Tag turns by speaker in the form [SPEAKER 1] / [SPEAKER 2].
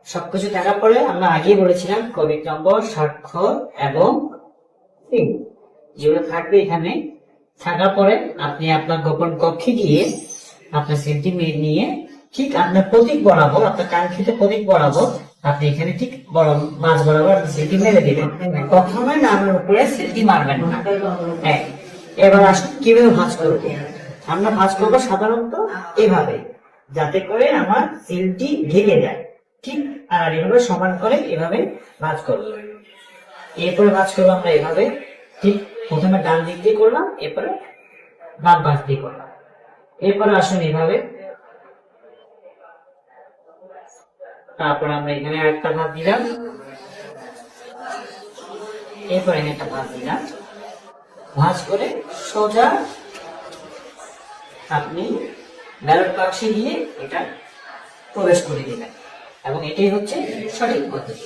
[SPEAKER 1] সবকিছু থাকার পরে আমরা আগেই বলেছিলাম ক্রমিক নম্বর, স্বাক্ষর এবং সিল যেগুলো থাকবে এখানে থাকার পরে আপনি আপনার গোপন কক্ষে গিয়ে আপনার সিলটি নিয়ে ঠিক আপনার প্রতীক বরাবর, আপনার কাঙ্ক্ষিত প্রতীক বরাবর আপনি এখানে ঠিক মাঝ বরাবর সিলটি মেরে দিবেন। কখনোই নামের উপরে সিলটি মারবেন না। এবার আসুন কিভাবে ভাঁজ করবো। আমরা ভাঁজ করবো সাধারণত এভাবে, যাতে করে আমার সিলটি ঢেকে যায়। ঠিক আর এভাবে সমান করে এভাবে ভাঁজ করবো। এরপরে ভাঁজ করবো আমরা এভাবে, ঠিক প্রথমে ডান দিক দিয়ে করলাম, এরপরে বাম পাশ দিয়ে করলাম। এরপরে আসুন এভাবে, তারপর আমরা এখানে একটা ভাঁজ দিলাম, এরপরে একটা ভাঁজ দিলাম। ভাঁজ করে সোজা আপনি ব্যালট বাক্সে গিয়ে এটা প্রবেশ করে দিবেন এবং এটাই হচ্ছে সঠিক পদ্ধতি।